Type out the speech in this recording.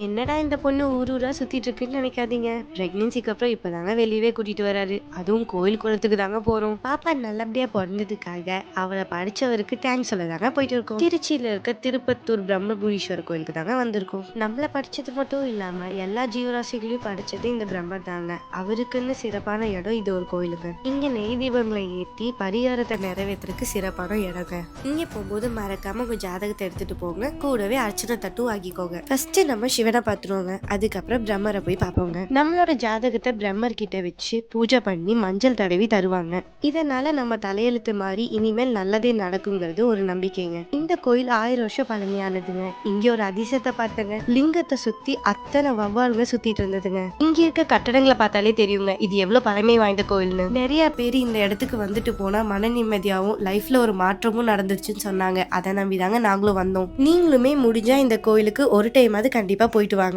என்னடா இந்த பொண்ணு ஊர் ஊரா சுத்திட்டு இருக்குன்னு நினைக்காதீங்க. பிரெக்னன்சிக்கு அப்புறம் இப்பதாங்க வெளியவே கூட்டிட்டு வராரு. அதுவும் கோயில் குளத்துக்கு தாங்க போறோம். பாப்பா நல்லபடியா பிறந்ததுக்காக அவளை படிச்சவருக்கு தேங்க்ஸ் சொல்ல தாங்க போயிட்டு இருக்கோம். திருச்சியில இருக்க திருப்பத்தூர் பிரம்மபுரீஸ்வரர் கோயிலுக்கு தாங்க வந்திருக்கோம். நம்மள படிச்சது மட்டும் இல்லாம எல்லா ஜீவராசிகளையும் படிச்சது இந்த பிரம்மர் தாங்க. அவருக்குன்னு சிறப்பான இடம் இது ஒரு கோயிலுங்க. இங்க நெய் தீபங்களை ஏற்றி பரிகாரத்தை நிறைவேற்றுறதுக்கு சிறப்பான இடங்க. இங்க போகும்போது மறக்காம உங்க ஜாதகத்தை எடுத்துட்டு போங்க. கூடவே அர்ச்சனை தட்டும் ஆகிக்கோங்க. ஃபர்ஸ்ட் நம்ம சிவனை பார்த்துருவோங்க. அதுக்கப்புறம் பிரம்மரை போய் பார்ப்போங்க. நம்மளோட ஜாதகத்தை பிரம்மர் கிட்ட வச்சு பூஜை பண்ணி மஞ்சள் தடவி தருவாங்க. இதனால நம்ம தலையெழுத்து மாதிரி இனிமேல் நல்லதே நடக்குங்கிறது ஒரு நம்பிக்கைங்க. இந்த கோயில் 1000 வருஷம் பழமையானதுங்க. இங்க ஒரு அதிசயத்தை பார்த்தங்க. லிங்கத்தை சுத்தி அத்தனை வவ்வால்கள் சுத்திட்டு இருந்ததுங்க. இங்க இருக்க கட்டடங்களை பார்த்தாலே தெரியுங்க இது எவ்வளவு பழமை வாய்ந்த கோயில்னு. நிறைய பேர் இந்த இடத்துக்கு வந்துட்டு போனா மன நிம்மதியாகவும் லைஃப்ல ஒரு மாற்றமும் நடந்துருச்சுன்னு சொன்னாங்க. அதை நம்பிதாங்க நாங்களும் வந்தோம். நீங்களுமே முடிஞ்சா இந்த கோயிலுக்கு ஒரு டைமாவது கண்டிப்பா போயிட்டு வாங்க.